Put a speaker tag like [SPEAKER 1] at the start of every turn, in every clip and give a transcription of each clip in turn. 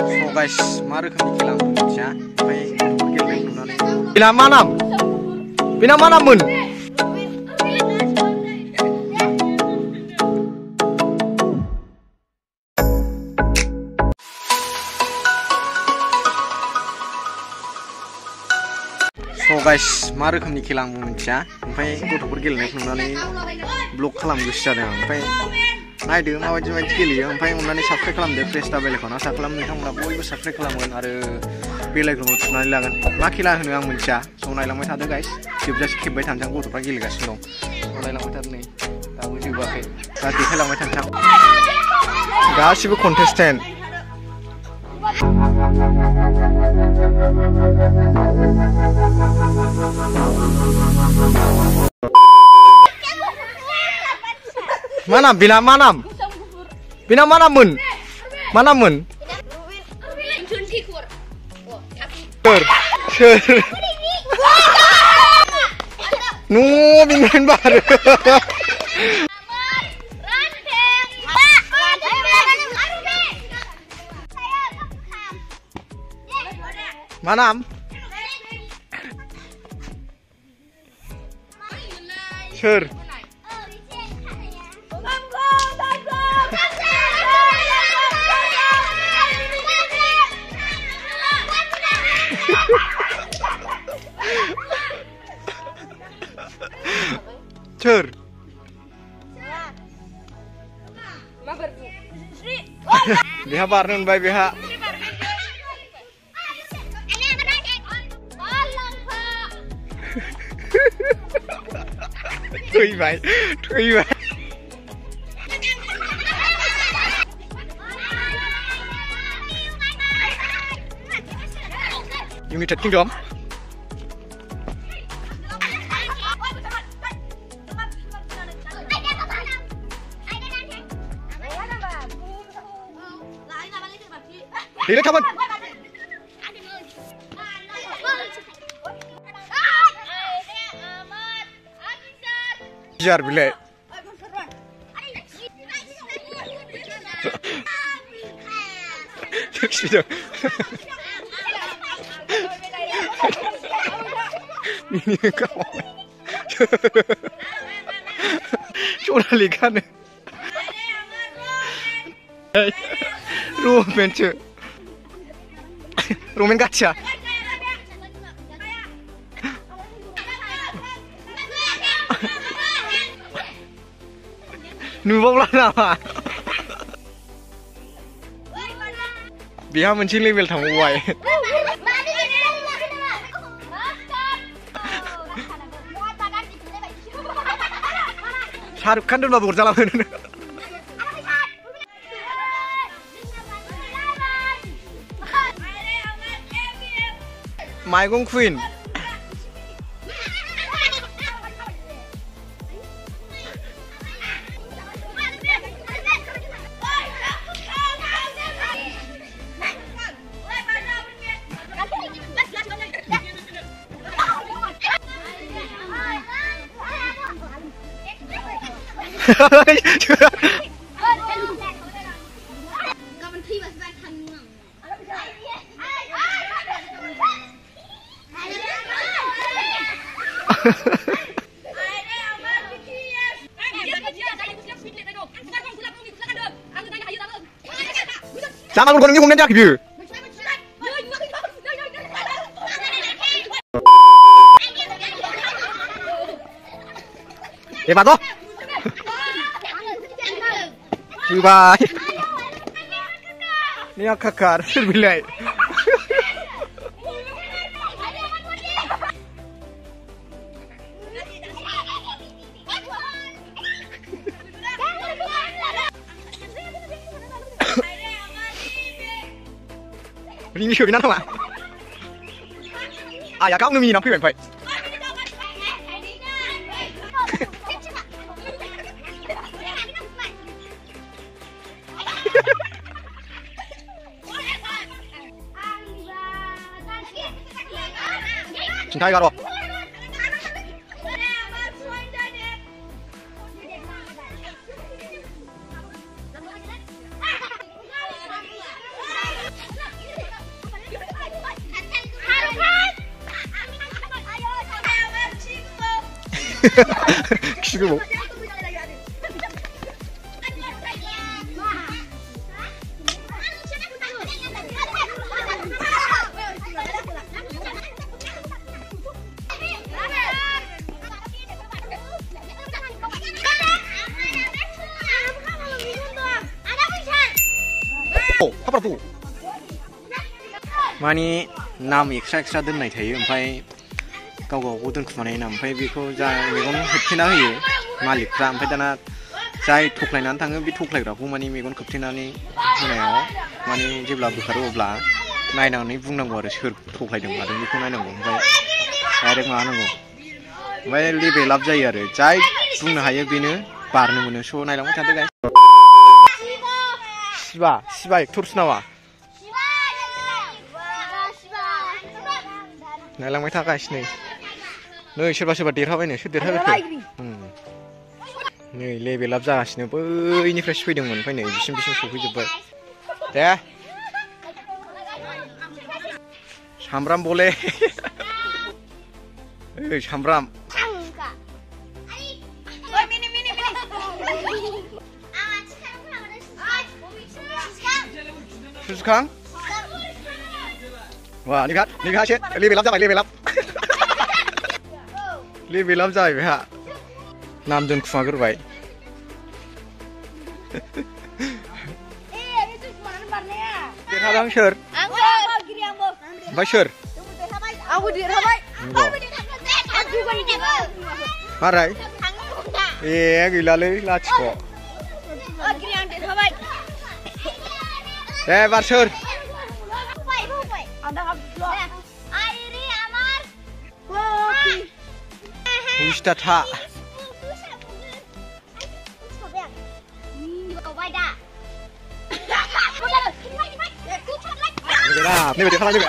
[SPEAKER 1] So guys, मा रोखोमनि खेला आं मिथिया ओमफ्राय गथ'फोर गेलेनाय नुनानै बिना मा नाम? बिना मा नाममोन? So guys, मा रोखोमनि खेला आं मिथिया ओमफ्राय गथ'फोर गेलेनायखौ नुनानै ब्लग खालामनो गोसो जादों आं ओमफ्राय नायदो माबायदि गेलेयो ओमफ्राय अननानै साबस्क्राइब खालामदो प्रेस दा बेलखौ आसा खालाम नोंथांमोना बयबो साबस्क्राइब खालामगोन आरो बेलाइकनखौ थुनानै लागोन मा खेला होनो आं मिथिया स' नायलांबाय थादो गाइस जोबजासे खेबबाय थानोसै आं गथ'फ्रा गेलेगासिनो दं नायलांबाय थादो नै दाबो जोबाखै दा देखायलांबाय थानोसै आं गासिबो contestant Mana bina manam? Bina manammun? Manammun? Sure. No, binain baru. Manam? Sure. Sure. Biha barnun bay biha. Thui bay. United Kingdom. Tidak kawan. Jar bilai. Sudah. Ini kau. Sudah lihat. Rumen cuy. Rumen kaca. Nubalah nama. Biar mencari level tamu wai. Shahrukh Khan tu lah berjalan. Maigong Queen. Sama con như không nên ra kịp. Để vào thôi. Bye. Ini kakak bilai. Ini siapa nama? Ya kau nunggu nak pergi. Cintai karo. खिगोबाव हाब्राबो माने नाम एक्सट्रा दोननाय थायो ओमफ्राय गाव गावखौ दोनखुमानाय नाम ओमफ्राय बेखौ जा मेगन खोबथेना होयो मालिकफ्रा ओमफ्राय दाना जाय थख्लायनानै थाङो बे थख्लायग्राखौ माने मेगन खोबथेनानै होनायाव माने जेब्ला बोखारो अब्ला नायनानै बुंनांगौ आरो सोर थख्लायदों मादों बेखौ नायनांगौ ओमफ्य डाइरेक्ट माबानांगौ ओमफ्राय लेभेल आप जायो आरो जाय बुंनो हायो बेनो बारनो मोनो स' नायलांबाय थादो गाइस शिबा एक्टरसो नामा नायलांबाय थागासिनो नै सोरबा देरहाबायनो सोर देरहाबायखो नै लेभेल आप जागासिनो बैनिफ्रायसो फैदोंमोन ओमफ्राय नै बिसिम सफैजोब्बाय दे सामब्राम बले ओइ सामब्राम सुजुखां wah lihat sih level up जाबाय level up जाबाय बेहा नाम दोनखुमाग्रोबाय देरहादों सोर ओमफ्राय सोर मारै ए गैलालै लाथिख' दे एबार सोर Wista ta. Ini berapa lagi?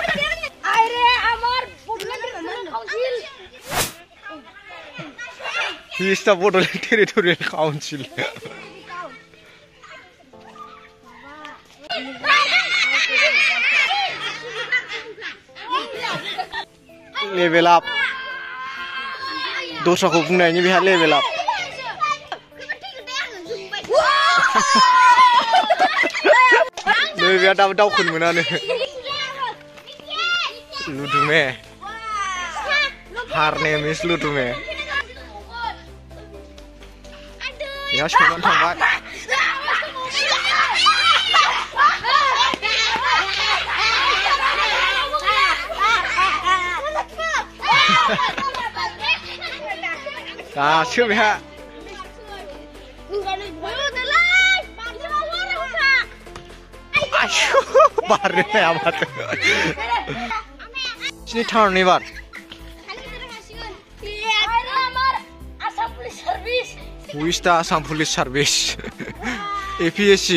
[SPEAKER 1] Wista Bodoland Territorial Council. Level up. दस्राखौ बुंनायनि बेहा लेभेल आप नै बेहा दाबो दावखोनो मोनानो लुदुमे हार नेम इज लुदुमे बेहा सौनानै थांबाय दासो बेहा बारनो हाया माथो सिनि टार्न एबार Wista Assam Police Service APSC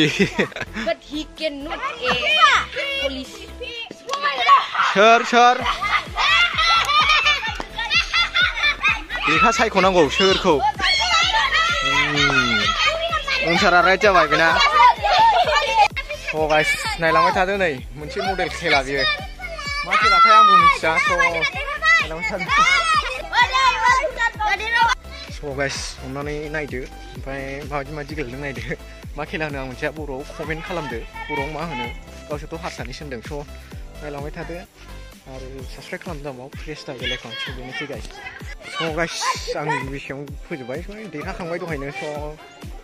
[SPEAKER 2] but he cannot police
[SPEAKER 1] सोर लेखा सायख'नांगौ सोरखौ उनसारा राइट जाबाय बेना स' गाइस नायलांबाय थादो नै मोनसे मडेल खेला बियो मा खेलाथाय आंबो मिथिया स' नायलांबाय थादो स' गाइस अननानै नायदो ओमफ्राय माबायदि गेलेदों नायदो मा खेला होनो आं मिथिया बर'आव कमेन्ट खालामदो बर'आव मा होनो गावसोरथ' हारसानिसो होनदों स' नायलांबाय थादो आरो साबस्क्राइब खालामदो माबा प्रेस दा बेल आइकन स' बेनोसै गाइस स' गाइस आं बेसेबां फोजोबबाय देरहाखांबाय दहायनो स'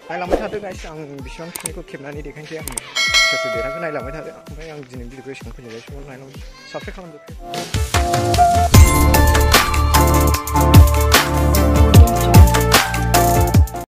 [SPEAKER 1] नायलांबाय थादो गाइस आं बेसेबां सुनायखौ खेबनानै देखायनोसै आं सोर देरहाखो नायलांबाय थादो ओमफ्राय आं दिनै भिडिअखौ एसेबां फोजोबबाय स' नायलांबाय साबस्क्राइब खालामदो